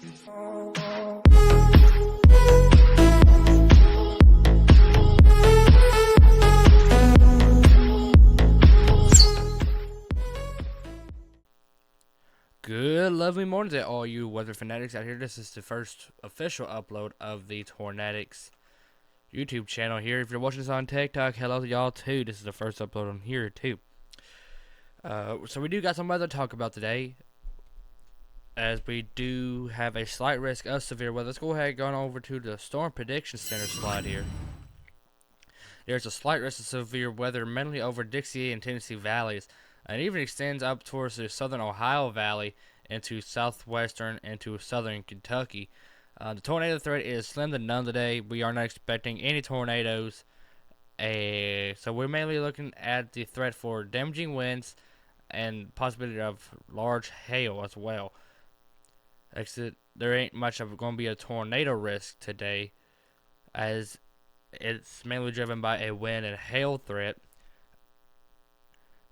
Good lovely morning to all you weather fanatics out here. This is the first official upload of the Tornadics YouTube channel here. If you're watching this on TikTok, hello to y'all too. This is the first upload on here too. So we do got some weather to talk about today, as we do have a slight risk of severe weather. Let's go ahead and go on over to the Storm Prediction Center slide here. There's a slight risk of severe weather mainly over Dixie and Tennessee valleys. And it even extends up towards the southern Ohio Valley into southwestern into southern Kentucky. The tornado threat is slim to none today. We are not expecting any tornadoes. So we're mainly looking at the threat for damaging winds and possibility of large hail as well. There ain't much of going to be a tornado risk today, as it's mainly driven by a wind and hail threat.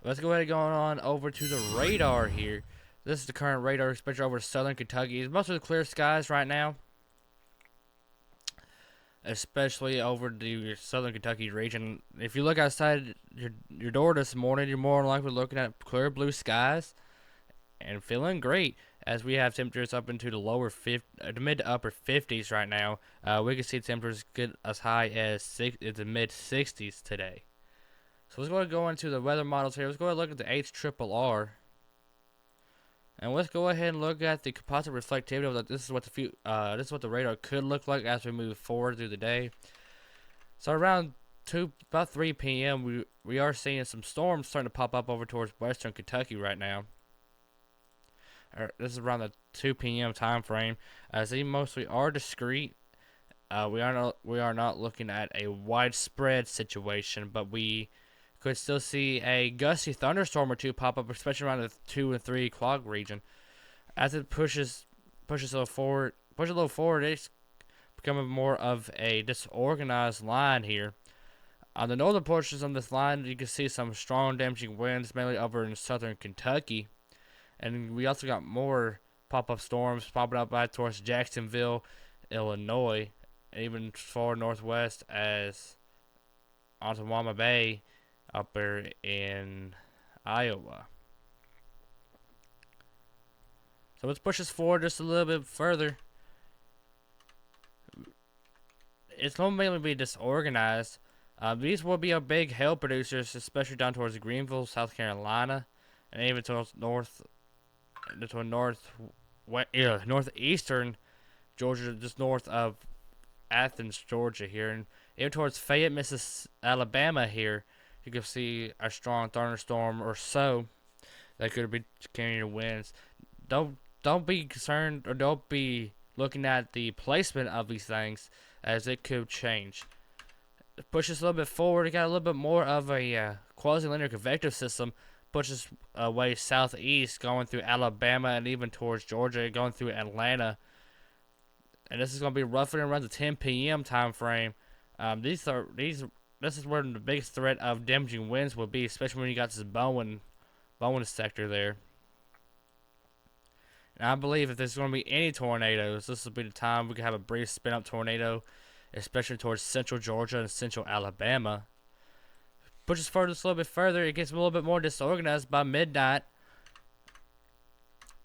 Let's go ahead and go on over to the radar here. This is the current radar, especially over southern Kentucky. It's mostly clear skies right now, especially over the southern Kentucky region. If you look outside your door this morning, you're more likely looking at clear blue skies and feeling great, as we have temperatures up into the mid to upper 50s right now. We can see temperatures get as high as the mid 60s today. So let's go ahead and go into the weather models here. Let's go ahead and look at the HRRR. And let's go ahead and look at the composite reflectivity. This is what the radar could look like as we move forward through the day. So around about 3 p.m. we are seeing some storms starting to pop up over towards western Kentucky right now. This is around the 2 p.m. time frame. As these mostly are discrete. We are not looking at a widespread situation, but we could still see a gusty thunderstorm or two pop up, especially around the 2 and 3 o'clock region. As it pushes a little forward, it's becoming more of a disorganized line here. On the northern portions of this line, you can see some strong damaging winds, mainly over in southern Kentucky. And we also got more pop-up storms popping up by towards Jacksonville, Illinois, and even far northwest as Ottawa Bay, up there in Iowa. So let's push this forward just a little bit further. It's going to mainly be disorganized. These will be our big hail producers, especially down towards Greenville, South Carolina, and even towards northeastern Georgia, just north of Athens, Georgia here, and even towards Fayette, Alabama here. You can see a strong thunderstorm or so that could be carrying winds. Don't be concerned, or don't be looking at the placement of these things, as it could change. Push this a little bit forward. You got a little bit more of a quasi-linear convective system. Pushes away southeast, going through Alabama and even towards Georgia, going through Atlanta. And this is going to be roughly around the 10 p.m. time frame. This is where the biggest threat of damaging winds will be, especially when you got this Bowen sector there. And I believe if there's going to be any tornadoes, this will be the time we can have a brief spin-up tornado, especially towards central Georgia and central Alabama. Pushes forward just a little bit further, it gets a little bit more disorganized by midnight.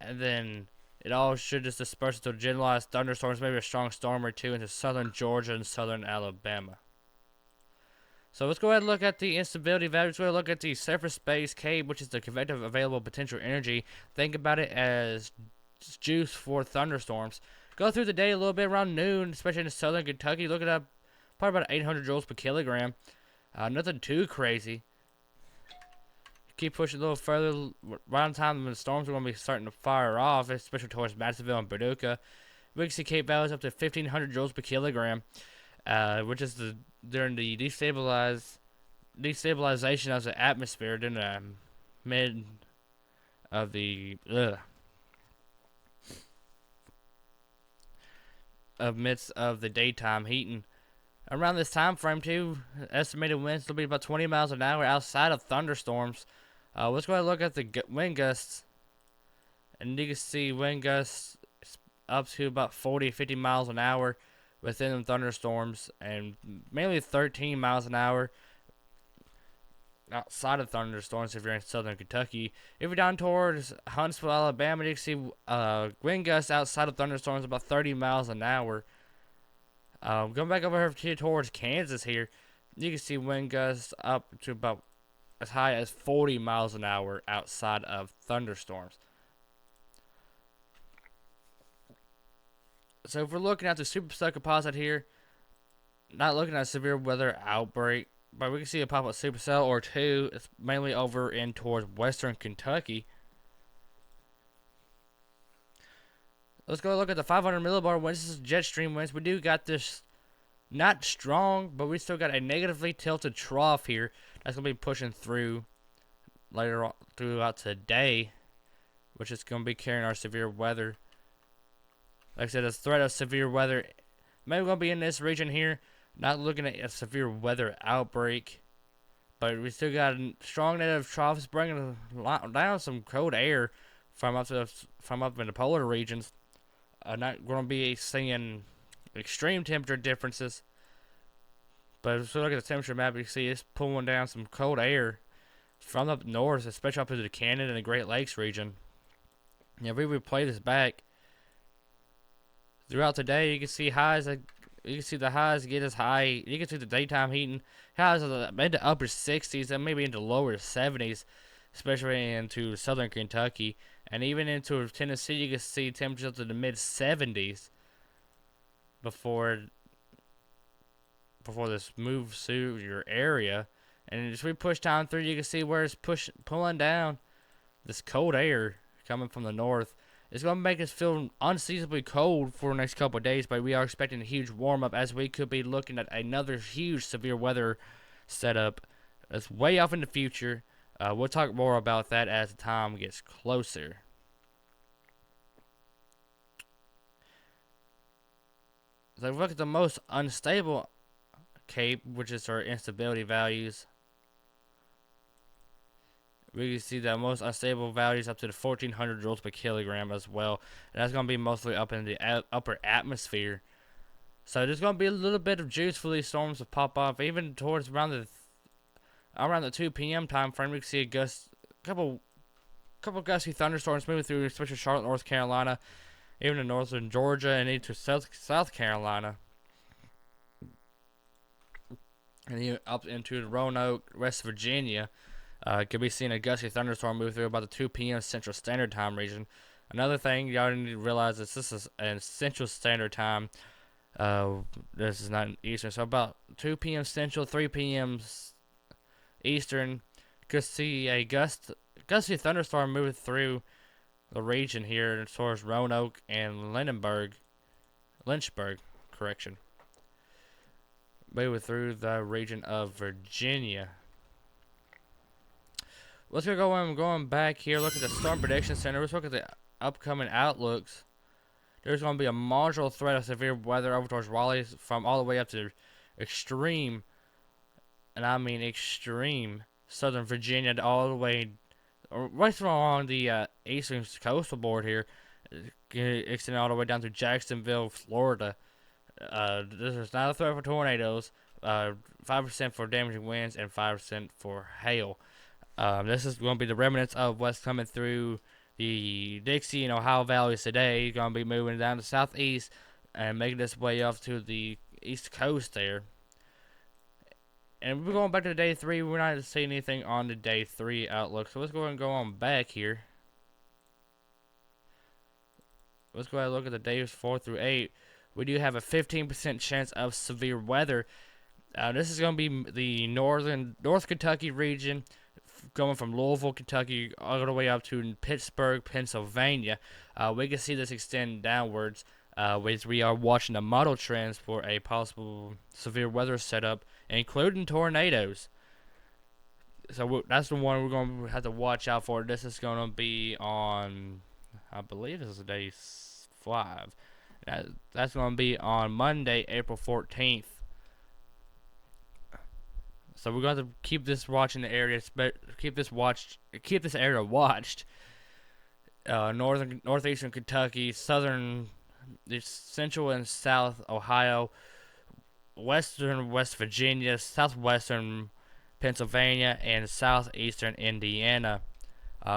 And then it all should just disperse into generalized thunderstorms, maybe a strong storm or two into southern Georgia and southern Alabama. So let's go ahead and look at the instability value. Let's go ahead and look at the surface space K, which is the convective available potential energy. Think about it as juice for thunderstorms. Go through the day a little bit around noon, especially in southern Kentucky. Look it up, probably about 800 joules per kilogram. Nothing too crazy. Keep pushing a little further. Around the time when the storms are going to be starting to fire off, especially towards Madisonville and Paducah, we can see Cape values up to 1,500 joules per kilogram, which is during the destabilization of the atmosphere during the midst of the daytime heating. Around this time frame too, estimated winds will be about 20 miles an hour outside of thunderstorms. Let's go ahead and look at the wind gusts, and you can see wind gusts up to about 40, 50 miles an hour within them thunderstorms, and mainly 13 miles an hour outside of thunderstorms if you're in southern Kentucky. If you're down towards Huntsville, Alabama, you can see wind gusts outside of thunderstorms about 30 miles an hour. Going back over here towards Kansas here, you can see wind gusts up to about as high as 40 miles an hour outside of thunderstorms. So if we're looking at the supercell composite here, not looking at a severe weather outbreak, but we can see a pop-up supercell or two. It's mainly over in towards western Kentucky. Let's go look at the 500 millibar winds. This is jet stream winds. We do got this not strong, but we still got a negatively tilted trough here that's going to be pushing through later on throughout today, which is going to be carrying our severe weather. Like I said, a threat of severe weather maybe going to be in this region here. Not looking at a severe weather outbreak, but we still got a strong negative trough. It's bringing down some cold air from up in the polar regions. Not going to be seeing extreme temperature differences, but if we look at the temperature map, you can see it's pulling down some cold air from up north, especially up into the Canada and the Great Lakes region. If we replay this back throughout the day, you can see highs. You can see the highs get as high. You can see the daytime heating highs into upper 60s and maybe into lower 70s, especially into southern Kentucky. And even into Tennessee, you can see temperatures up to the mid 70s before this moves through your area. And as we push down through, you can see where it's pulling down this cold air coming from the north. It's going to make us feel unseasonably cold for the next couple of days, but we are expecting a huge warm-up as we could be looking at another huge severe weather setup that's way off in the future. We'll talk more about that as the time gets closer. So if we look at the most unstable CAPE, which is our instability values, we can see that most unstable values up to the 1400 joules per kilogram as well. And that's going to be mostly up in the upper atmosphere. So there's going to be a little bit of juice for these storms to pop off. Even towards around the 2 p.m. time frame, we can see a couple gusty thunderstorms moving through, especially Charlotte, North Carolina, even in northern Georgia and into South Carolina. And even up into Roanoke, West Virginia. Could be seeing a gusty thunderstorm move through about the 2 p.m. Central Standard Time region. Another thing y'all need to realize is this is in Central Standard Time. This is not Eastern, so about 2 p.m. Central, 3 p.m. Eastern. Could see a gusty thunderstorm moving through the region here towards Roanoke and Lynchburg, moving through the region of Virginia. Let's going back here. Look at the Storm Prediction Center. Let's look at the upcoming outlooks. There's going to be a marginal threat of severe weather over towards Raleigh from all the way up to extreme, and I mean extreme, southern Virginia to all the way right along the eastern coastal board here, extending all the way down to Jacksonville, Florida. This is not a threat for tornadoes. 5% for damaging winds and 5% for hail. This is going to be the remnants of what's coming through the Dixie and Ohio valleys today. Going to be moving down to southeast and making its way up to the east coast there. And we're going back to day 3. We're not seeing anything on the day 3 outlook. So let's go ahead and go on back here. Let's go ahead and look at the days 4 through 8. We do have a 15% chance of severe weather. This is going to be the North Kentucky region, going from Louisville, Kentucky, all the way up to Pittsburgh, Pennsylvania. We can see this extend downwards as we are watching the model trends for a possible severe weather setup, including tornadoes. So that's the one we're going to have to watch out for. This is going to be on, I believe this is day 5. That's going to be on Monday, April 14th. So we're going to keep this watching the area, keep this area watched. Northeastern Kentucky, southern the central and south Ohio, western West Virginia, southwestern Pennsylvania, and southeastern Indiana.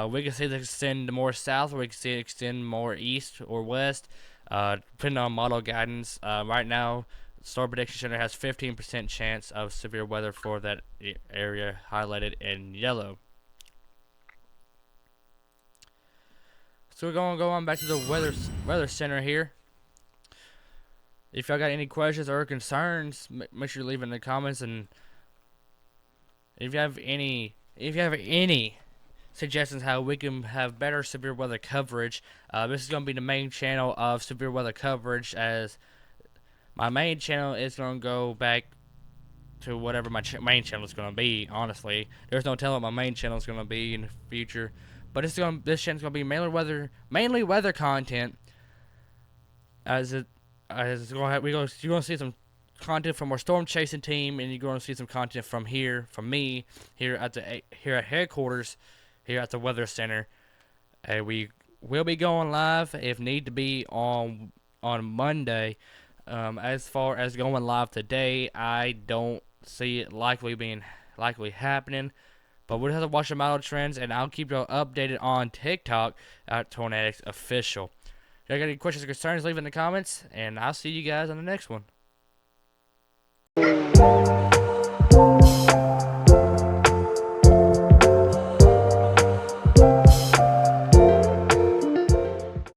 We can see it extend more south, or we can see it extend more east or west, depending on model guidance. Right now, Storm Prediction Center has 15% chance of severe weather for that area highlighted in yellow. So we're going to go on back to the weather center here. If y'all got any questions or concerns, make sure you leave in the comments. And if you have any suggestions how we can have better severe weather coverage, this is going to be the main channel of severe weather coverage, as my main channel is going to go back to whatever my main channel is going to be. Honestly, there's no telling what my main channel is going to be in the future, but this channel is going to be mainly weather content. You're going to see some content from our storm chasing team, and you're going to see some content from me here at headquarters, here at the weather center. We will be going live if need to be on Monday. As far as going live today, I don't see it likely happening, but we'll have to watch the model trends, and I'll keep you updated on TikTok at Tornadics Official. If you got any questions or concerns, leave it in the comments, and I'll see you guys on the next one.